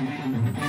Assalamualaikum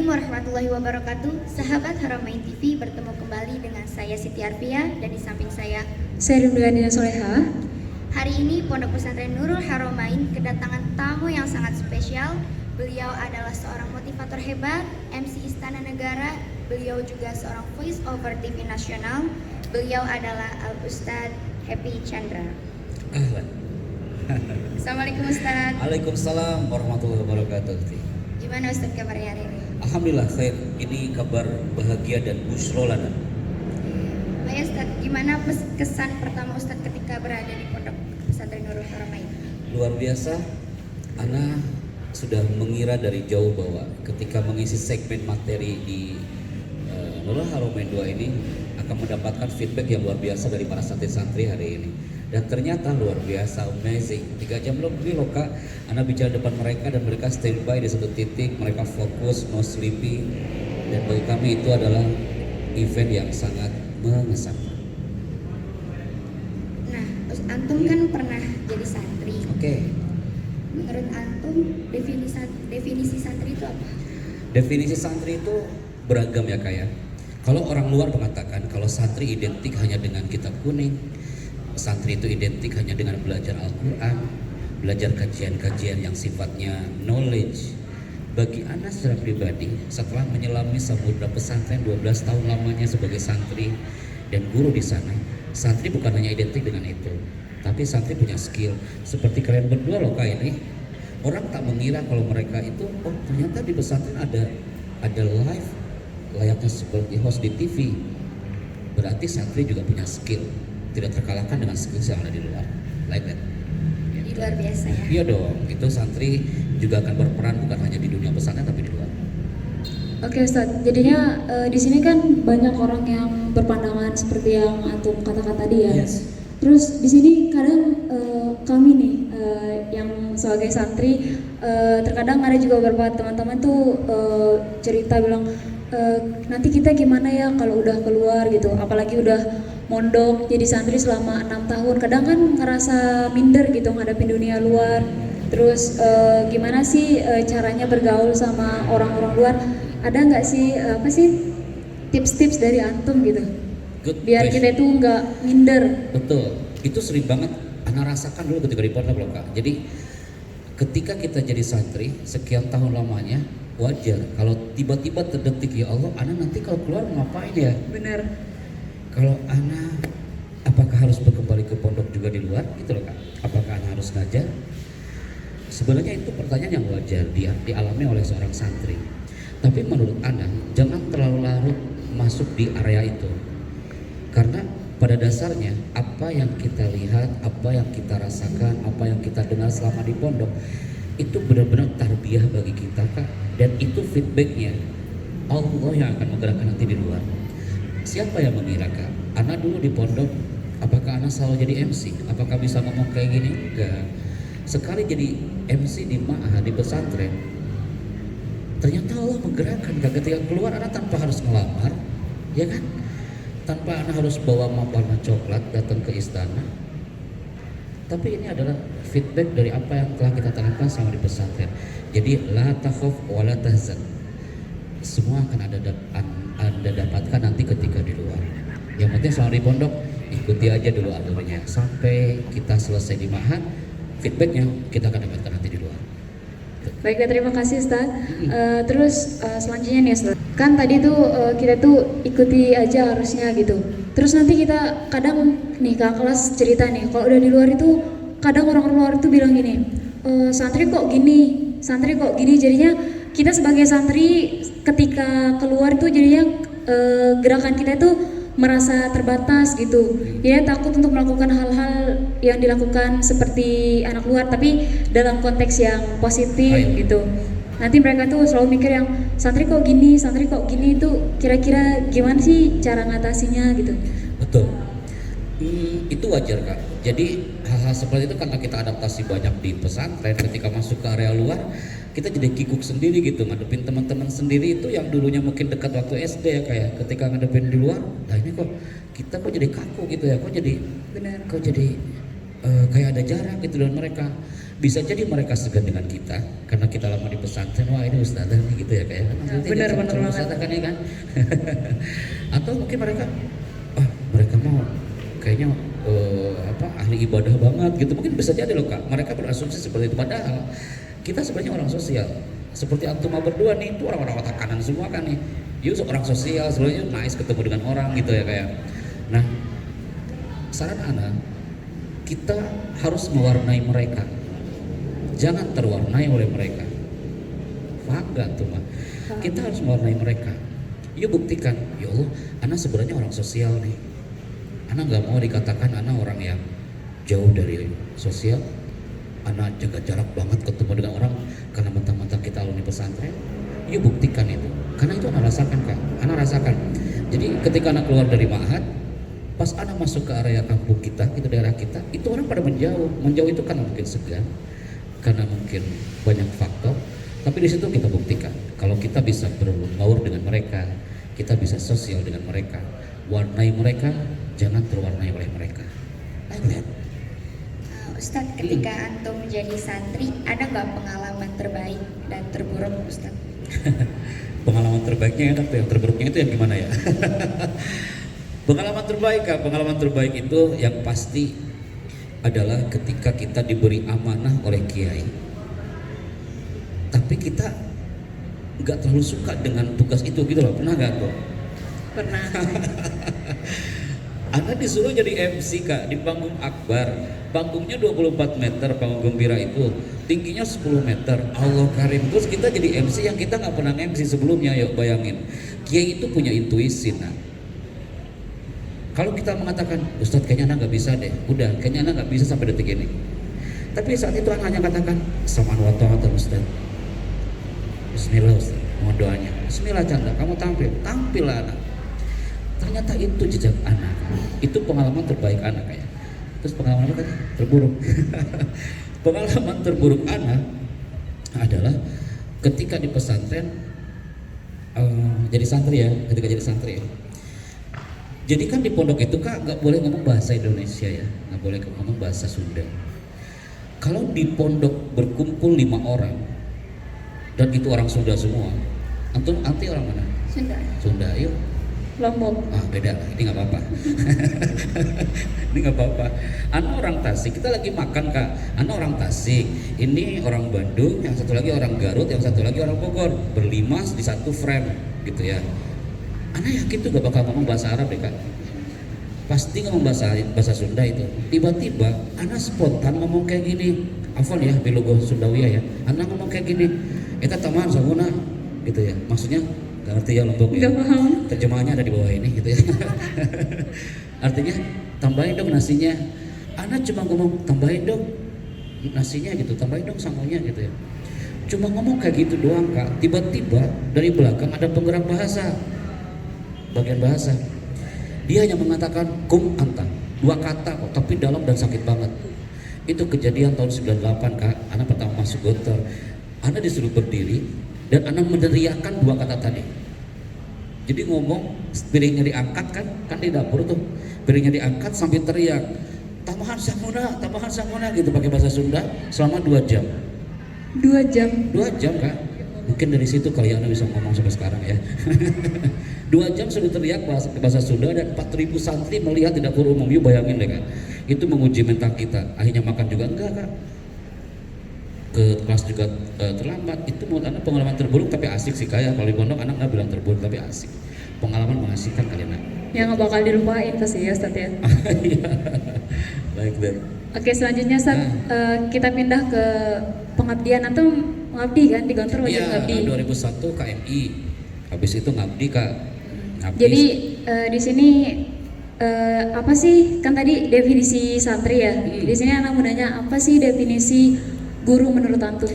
warahmatullahi wabarakatuh. Sahabat Haramain TV, bertemu kembali dengan saya Siti Arfia dan di samping saya Rindulandina Soleha. Hari ini Pondok Pesantren Nurul Haramain kedatangan tamu yang sangat spesial. Beliau adalah seorang motivator hebat, MC Istana Negara. Beliau juga seorang voice over TV nasional. Beliau adalah Al-Ustadz Happy Chandra. Assalamualaikum Ustadz. Waalaikumsalam warahmatullahi wabarakatuh. Gimana Ustadz kabarnya hari ini? Alhamdulillah khair. Ini kabar bahagia dan busyra lana. Baik Ustadz, gimana kesan pertama Ustadz ketika berada di Pondok Pesantren Nurul Haramain? Luar biasa. Ana sudah mengira dari jauh bahwa ketika mengisi segmen materi di Nurul Haramain 2 ini akan mendapatkan feedback yang luar biasa dari para santri-santri hari ini. Dan ternyata luar biasa, amazing. 3 jam lebih loh Kak, Ana bicara depan mereka dan mereka standby di satu titik, mereka fokus, no sleepy. Dan bagi kami itu adalah event yang sangat mengesankan. Nah, Ustaz Antum kan pernah jadi santri. Oke. Menurut Antum, definisi santri itu apa? Definisi santri itu beragam ya Kak ya. Kalau orang luar mengatakan kalau santri identik hanya dengan kitab kuning, santri itu identik hanya dengan belajar Al-Quran, belajar kajian-kajian yang sifatnya knowledge. Bagi Ana secara pribadi, setelah menyelami samudra pesantren 12 tahun lamanya sebagai santri dan guru di sana, santri bukan hanya identik dengan itu, tapi santri punya skill. Seperti kalian berdua loh Kak ini, orang tak mengira kalau mereka itu, oh ternyata di pesantren ada live layaknya seperti host di TV. Berarti santri juga punya skill, tidak terkalahkan dengan skill yang ada di luar. Like that. Di luar biasa ya. Iya dong, itu santri juga akan berperan bukan hanya di dunia pesantren tapi di luar. Oke Ustadz, jadinya di sini kan banyak orang yang berpandangan seperti yang Antum katakan tadi ya. Yes. Terus di sini kadang kami nih yang sebagai santri terkadang ada juga beberapa teman-teman tuh cerita bilang nanti kita gimana ya kalau udah keluar gitu, apalagi udah mondok jadi santri selama 6 tahun, kadang kan ngerasa minder gitu ngadapin dunia luar. Terus gimana sih caranya bergaul sama orang-orang luar? Ada nggak sih apa sih tips-tips dari Antum gitu? Good Biar question. kita itu nggak minder. Betul, itu sering banget Ana rasakan dulu ketika di pondok loh Kak. Jadi ketika kita jadi santri sekian tahun lamanya, wajar kalau tiba-tiba terdetik ya Allah, Ana nanti kalau keluar mau ngapain ya? Bener. Kalau Ana apakah harus kembali ke pondok juga di luar gitu loh Kak? Apakah Ana harus ngajar? Sebenarnya itu pertanyaan yang wajar dialami oleh seorang santri. Tapi menurut Ana jangan terlalu larut masuk di area itu. Karena pada dasarnya apa yang kita lihat, apa yang kita rasakan, apa yang kita dengar selama di pondok itu benar-benar tarbiyah bagi kita Kak. Dan itu feedbacknya Allah yang akan menggerakkan nanti di luar. Siapa yang mengira Kak? Ana dulu di pondok, apakah Ana selalu jadi MC? Apakah bisa ngomong kayak gini? Enggak. Sekali jadi MC di ma'had, di pesantren, ternyata Allah menggerakkan Kak. Ketika keluar Ana tanpa harus ngelamar, ya kan? Tanpa Ana harus bawa warna coklat datang ke istana. Tapi ini adalah feedback dari apa yang telah kita tanamkan selama di pesantren. Jadi la takhaf wa la tahzan. Semua akan Anda dapatkan nanti ketika di luar. Yang penting selama di pondok ikuti aja dulu alurnya sampai kita selesai di ma'had, feedbacknya kita akan dapatkan nanti di luar. Baiklah, terima kasih Ustaz. Terus selanjutnya nih Ustaz, kan tadi tuh kita tuh ikuti aja harusnya gitu. Terus nanti kita kadang nih kakak kelas cerita nih, kalau udah di luar itu kadang orang luar itu bilang gini, santri kok gini, jadinya kita sebagai santri ketika keluar itu jadinya gerakan kita itu merasa terbatas gitu. Ya takut untuk melakukan hal-hal yang dilakukan seperti anak luar, tapi dalam konteks yang positif gitu. Nanti mereka tuh selalu mikir yang santri kok gini itu kira-kira gimana sih cara ngatasinya gitu. Betul. Itu wajar Kak. Jadi hal-hal hal seperti itu karena kita adaptasi banyak di pesantren, ketika masuk ke area luar kita jadi kikuk sendiri gitu, ngadepin teman-teman sendiri itu yang dulunya mungkin dekat waktu SD ya, kayak ketika ngadepin di luar, nah ini kok kita kok jadi kaku gitu ya, kok jadi Benar. kayak ada jarak gitu dengan mereka. Bisa jadi mereka segan dengan kita karena kita lama di pesantren, wah ini ustadzah nih gitu ya, kayak benar banget. ustadzah kan ya kan. Atau mungkin mereka mereka mau kayaknya ahli ibadah banget gitu, mungkin bisa jadi loh Kak, mereka berasumsi seperti itu, padahal kita sebenarnya orang sosial. Seperti antum berdua nih, itu orang-orang otak kanan semua kan nih. You orang sosial, sebenarnya nice ketemu dengan orang gitu ya kayak. Nah, saran Ana, kita harus mewarnai mereka. Jangan terwarnai oleh mereka. Paham gak tuh Mak? Kita harus mewarnai mereka. Yuk buktikan, ya Allah, Ana sebenarnya orang sosial nih. Ana gak mau dikatakan Ana orang yang jauh dari sosial. Ana jaga jarak banget ketemu dengan orang karena mentang-mentang kita alumni pesantren. Yuk buktikan itu, karena itu Ana rasakan Kak. Ana rasakan. Jadi ketika Ana keluar dari Ma'had, pas Ana masuk ke area kampung kita, itu daerah kita, itu orang pada menjauh. Menjauh itu karena mungkin segan, karena mungkin banyak faktor. Tapi di situ kita buktikan kalau kita bisa berbaur dengan mereka, kita bisa sosial dengan mereka. Warnai mereka, jangan terwarnai oleh mereka. Like that. Ustadz, ketika antum menjadi santri, ada nggak pengalaman terbaik dan terburuk Ustadz? Pengalaman terbaiknya enak tuh, yang terburuknya itu yang gimana ya? Pengalaman terbaik Kak, pengalaman terbaik itu yang pasti adalah ketika kita diberi amanah oleh kiai, tapi kita nggak terlalu suka dengan tugas itu gitu loh. Pernah nggak tuh? Pernah. Anda disuruh jadi MC Kak di panggung akbar, panggungnya 24 meter, panggung gembira itu tingginya 10 meter, Allah karim. Terus kita jadi MC yang kita nggak pernah MC sebelumnya. Yuk bayangin, kiai itu punya intuisi. Nah, kalau kita mengatakan, Ustadz kayaknya Anda nggak bisa deh, udah kayaknya Anda nggak bisa sampai detik ini. Tapi saat itu Anda hanya katakan, samaan wa ta'atan Ustadz, Bismillah Ustadz, mohon doanya, Bismillah Canda, kamu tampil anak. Ternyata itu jejak anak, itu pengalaman terbaik anak kayak. Terus pengalaman apa tadi? Terburuk. Pengalaman terburuk anak adalah ketika di pesantren, jadi santri ya, ketika jadi santri ya. Jadi kan di pondok itu Kak nggak boleh ngomong bahasa Indonesia ya, nggak boleh ngomong bahasa Sunda. Kalau di pondok berkumpul 5 orang dan itu orang Sunda semua, antum anti orang mana? Sunda, yuk. Lombok. Beda lah, ini nggak apa-apa. Ini nggak apa-apa. Ana orang Tasik, kita lagi makan Kak. Ana orang Tasik, ini orang Bandung, yang satu lagi orang Garut, yang satu lagi orang Bogor. Berlima di satu frame, gitu ya. Ana yakin tuh gak bakal ngomong bahasa Arab deh Kak. Pasti ngomong bahasa Sunda itu. Tiba-tiba Ana spontan ngomong kayak gini. Afwan ya, bilogo Sundawiyah ya. Ana ngomong kayak gini. Eta taman samuna, gitu ya. Maksudnya gak ngerti ya Lombok ya. Gak paham. Terjemahannya ada di bawah ini gitu ya. Artinya tambahin dong nasinya. Ana cuma ngomong tambahin dong nasinya gitu, tambahin dong sangunya gitu ya. Cuma ngomong kayak gitu doang Kak. Tiba-tiba dari belakang ada penggerak bahasa, bagian bahasa. Dia hanya mengatakan kum anta, 2 kata kok, tapi dalam dan sakit banget. Itu kejadian tahun 98 Kak. Ana pertama masuk gontor. Ana disuruh berdiri dan Ana meneriakkan 2 kata tadi. Jadi ngomong, piringnya diangkat kan di dapur tuh, piringnya diangkat sambil teriak, tambahan samuna gitu pakai bahasa Sunda selama 2 jam. 2 jam. 2 jam Kak. Mungkin dari situ kali Anda bisa ngomong sampai sekarang ya. 2 jam sudah teriak bahasa Sunda dan 4.000 santri melihat di dapur umum. Yuk bayangin deh Kak. Itu menguji mental kita. Akhirnya makan juga enggak Kak. Ke kelas juga terlambat. Itu menurut Anda pengalaman terburuk tapi asik sih kayak kalau di pondok anak bilang terburuk tapi asik. Pengalaman mengasihkan kali Nak. Ya nggak bakal dilupain pasti ya Ustadz ya. Like that. Oke, selanjutnya Ustadz, kita pindah ke pengabdian atau mengabdi kan di kantor wajib mengabdi. 2001 KMI. Habis itu ngabdi Kak. Ngabdi. Jadi di sini apa sih, kan tadi definisi santri ya. Di sini anak mudanya apa sih definisi guru menurut antum?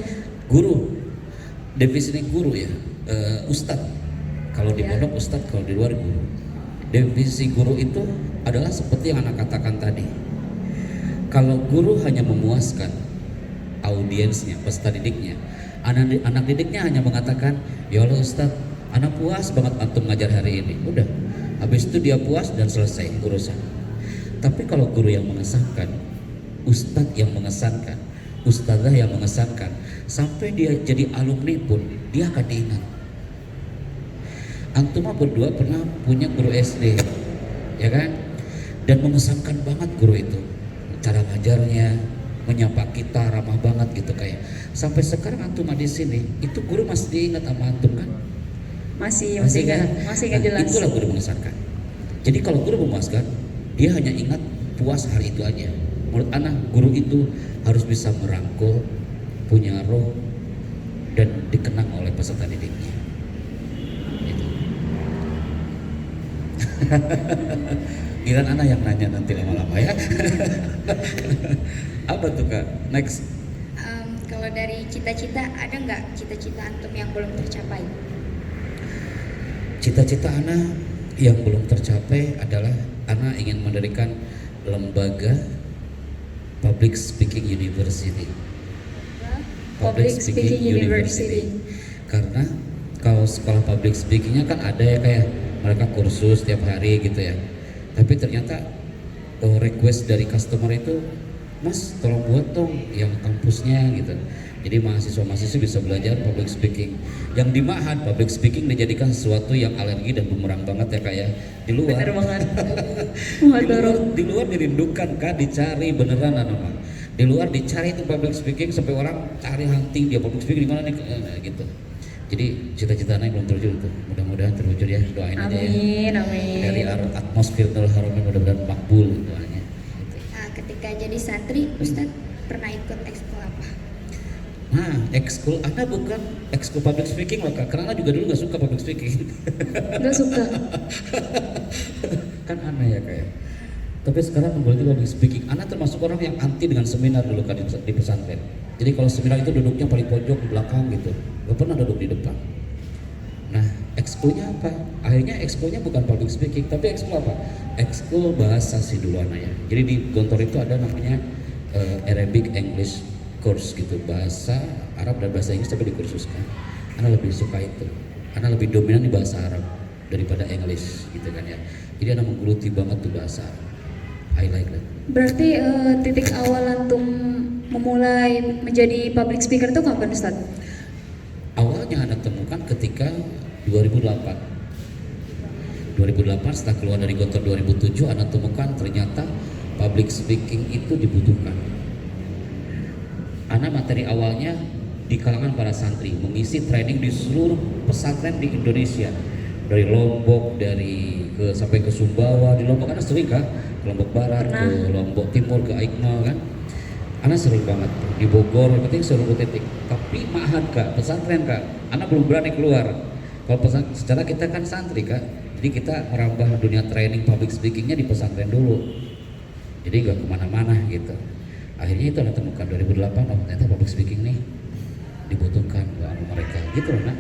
Guru. Definisi guru ya. Ustadz. Kalau di pondok ustadz, kalau di luar guru. Definisi guru itu adalah seperti yang anak katakan tadi. Kalau guru hanya memuaskan audiensnya, peserta didiknya, anak didiknya hanya mengatakan, ya Allah Ustadz, anak puas banget antum ngajar hari ini. Udah, habis itu dia puas dan selesai urusan. Tapi kalau guru yang mengesankan, ustadz yang mengesankan, ustadzah yang mengesankan, sampai dia jadi alumni pun dia akan diingat. Antum berdua pernah punya guru SD, ya kan? Dan mengesankan banget guru itu, cara ngajarnya, menyapa kita ramah banget gitu kayak. Sampai sekarang antum di sini, itu guru masih diingat sama antum kan? Masih kan? nggak jelas. Itulah guru mengesankan. Jadi kalau guru memuaskan, dia hanya ingat puas hari itu aja. Menurut anak, guru itu harus bisa merangkul, punya roh, dan dikenang oleh peserta didiknya. Gitu. Giliran anak yang nanya nanti lama-lama ya. Apa tuh Kak? Next. Kalau dari cita-cita, ada nggak cita-cita antum yang belum tercapai? Cita-cita Ana yang belum tercapai adalah Ana ingin mendirikan lembaga Public Speaking University. Public Speaking University. Karena kalau sekolah public speakingnya kan ada ya kayak mereka kursus tiap hari gitu ya. Tapi ternyata request dari customer itu, Mas tolong buat dong yang kampusnya gitu. Jadi mahasiswa-mahasiswa bisa belajar public speaking. Yang di Ma'had public speaking dijadikan sesuatu yang alergi dan bumerang banget ya Kak ya. Di luar. Bener banget. di luar dirindukan Kak, dicari beneran mah. Di luar dicari itu public speaking sampai orang cari hunting dia public speaking di mana nih gitu. Jadi cita-citanya belum terwujud tuh. Mudah-mudahan terwujud ya. Doain aja ya. Amin. Dari atmosfer harum mudah-mudahan makbul doanya. Gitu. Nah, ketika jadi santri, Ustadz pernah ikut ekskul apa? Nah, ekskul Anda bukan ekskul public speaking loh Kak, karena Anda juga dulu gak suka public speaking. Nggak suka. Kan aneh ya kayak. Tapi sekarang menggeluti public speaking. Anda termasuk orang yang anti dengan seminar dulu kan di pesantren. Jadi kalau seminar itu duduknya paling pojok di belakang gitu, gak pernah duduk di depan. Nah, ekskulnya apa? Akhirnya ekskulnya bukan public speaking, tapi ekskul apa? Ekskul bahasa sih dulu Ana ya. Jadi di Gontor itu ada namanya Arabic English course gitu, bahasa Arab dan bahasa Inggris tapi dikursuskan. Ana lebih suka itu. Ana lebih dominan di bahasa Arab daripada English gitu kan ya. Jadi Ana menggeluti banget tuh bahasa Arab. I like that. Berarti titik awal antum memulai menjadi public speaker itu kapan Ustaz? Awalnya Ana temukan ketika 2008 setelah keluar dari Gontor 2007 Ana temukan ternyata public speaking itu dibutuhkan. Ana materi awalnya di kalangan para santri, mengisi training di seluruh pesantren di Indonesia, dari Lombok, sampai ke Sumbawa. Di Lombok Ana sering Kak, ke Lombok Barat, ke Lombok Timur, ke Aikmal kan. Ana sering banget di Bogor, penting seluruh titik. Tapi Ma'had Kak, pesantren Kak, Ana belum berani keluar. Kalau secara kita kan santri Kak, jadi kita merambah dunia training public speakingnya di pesantren dulu. Jadi gak kemana-mana gitu. Akhirnya itu Ana temukan 2008, oh ternyata public speaking nih dibutuhkan sama mereka gitu loh Nak.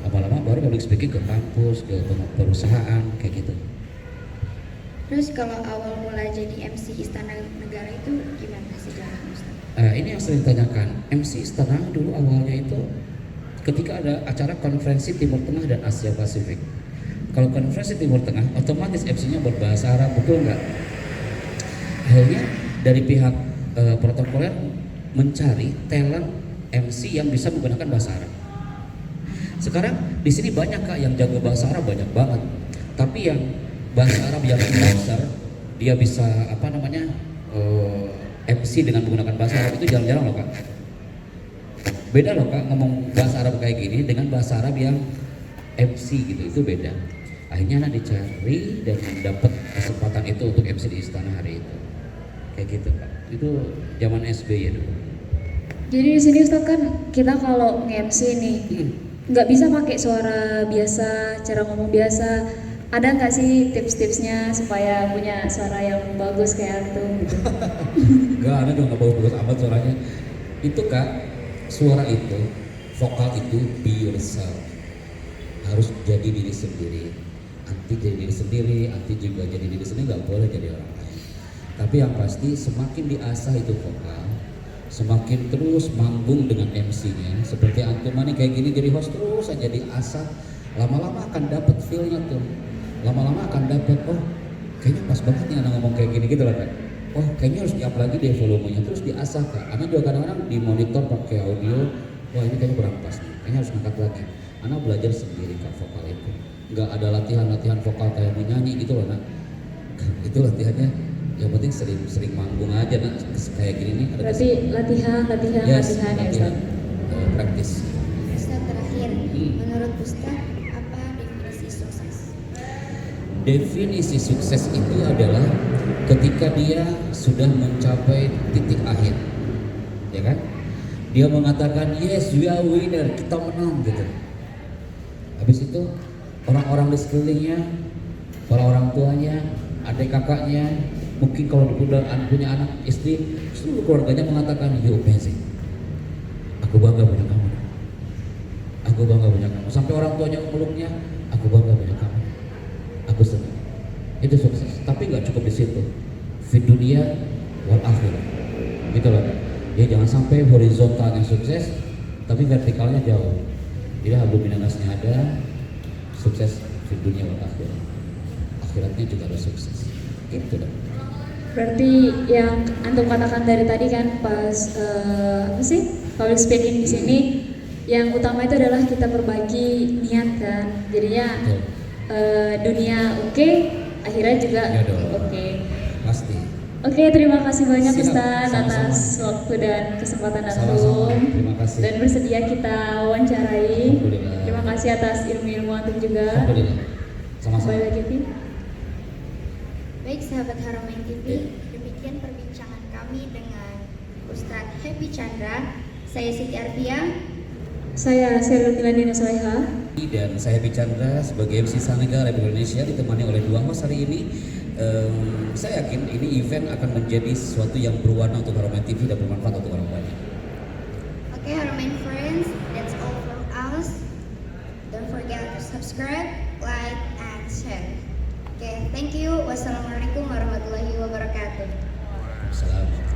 Lama-lama baru public speaking ke kampus, ke perusahaan kayak gitu. Terus kalau awal mula jadi MC Istana Negara itu gimana sejarah Ustaz? Ini yang sering ditanyakan, MC Istana dulu awalnya itu ketika ada acara konferensi Timur Tengah dan Asia Pasifik. Kalau konferensi Timur Tengah, otomatis MC-nya berbahasa Arab, betul nggak? Akhirnya dari pihak protokoler mencari talent MC yang bisa menggunakan bahasa Arab. Sekarang di sini banyak Kak yang jago bahasa Arab, banyak banget. Tapi yang bahasa Arab yang dasar, dia bisa MC dengan menggunakan bahasa Arab itu jarang-jarang loh Kak. Beda loh Kak ngomong bahasa Arab kayak gini dengan bahasa Arab yang MC gitu, itu beda. Akhirnya Ana dicari dan mendapat kesempatan itu untuk MC di Istana hari itu. Kayak gitu Kak. Itu zaman SBY dulu. Jadi di sini Ustaz kan kita kalau nge-MC nih nggak bisa pakai suara biasa, cara ngomong biasa. Ada nggak sih tips-tipsnya supaya punya suara yang bagus kayak gitu? Gak ada dong, nggak bagus-bagus amat suaranya. Itu Kak, suara itu, vokal itu be yourself. Harus jadi diri sendiri. Anti jadi diri sendiri, anti juga jadi diri sendiri, nggak boleh jadi orang lain. Tapi yang pasti semakin diasah itu vokal, semakin terus manggung dengan MC-nya. Seperti antum nih kayak gini jadi host terus aja diasah, lama-lama akan dapat feel-nya tuh. Lama-lama akan dapat, oh kayaknya pas banget nih anak ngomong kayak gini gitu loh kan. Oh kayaknya harus di-up lagi deh volumenya, terus diasah kan. Anak juga kadang-kadang di monitor pakai audio, wah ini kayaknya kurang pas nih, kayaknya harus ngangkat lagi. Anak belajar sendiri kak vokal itu. Nggak ada latihan-latihan vokal kayak menyanyi gitu loh nak. Itu latihannya yang penting sering manggung aja nak, kayak gini nih ada Berarti latihan ya Ustaz. praktis. Ustaz terakhir, menurut Ustaz apa definisi sukses? Definisi sukses itu adalah ketika dia sudah mencapai titik akhir, ya kan? Dia mengatakan yes we are winner, kita menang gitu. Habis itu orang-orang di sekelilingnya, para orang tuanya, adik kakaknya, mungkin kalau punya anak istri, seluruh keluarganya mengatakan you amazing. Aku bangga punya kamu. Aku bangga punya kamu. Sampai orang tuanya meluknya, aku bangga punya kamu. Aku senang. Itu sukses. Tapi nggak cukup di situ. Fit dunia wal akhirah. Gitu loh. Ya jangan sampai horizontalnya sukses, tapi vertikalnya jauh. Jadi haluminanasnya ada, sukses fit dunia wal akhirah. Akhiratnya juga harus sukses. Gitu loh. Berarti yang antum katakan dari tadi kan pas apa sih public speaking di sini, yang utama itu adalah kita berbagi niat kan. Jadinya dunia oke, akhirat juga Ya dong. oke. Pasti. Oke, terima kasih banyak Siap, Ustaz sama-sama. atas waktu dan kesempatan Sama-sama. antum Terima kasih. dan bersedia kita wawancarai. Alhamdulillah. Terima kasih atas ilmu-ilmu antum juga. Alhamdulillah. Sama-sama. Kembali lagi Vin. Baik sahabat Haramain TV, demikian perbincangan kami dengan Ustadz Happy Chandra. Saya Siti Arfia. Saya Seril Miladina Soleha. Dan saya Bicandra sebagai MC Sanega Republik Indonesia ditemani oleh dua host hari ini. Saya yakin ini event akan menjadi sesuatu yang berwarna untuk Haramain TV dan bermanfaat untuk orang banyak. Oke, Haramain friends, that's all from us. Don't forget to subscribe, like, and share. Oke, thank you. Wassalamualaikum warahmatullahi wabarakatuh. Assalamualaikum.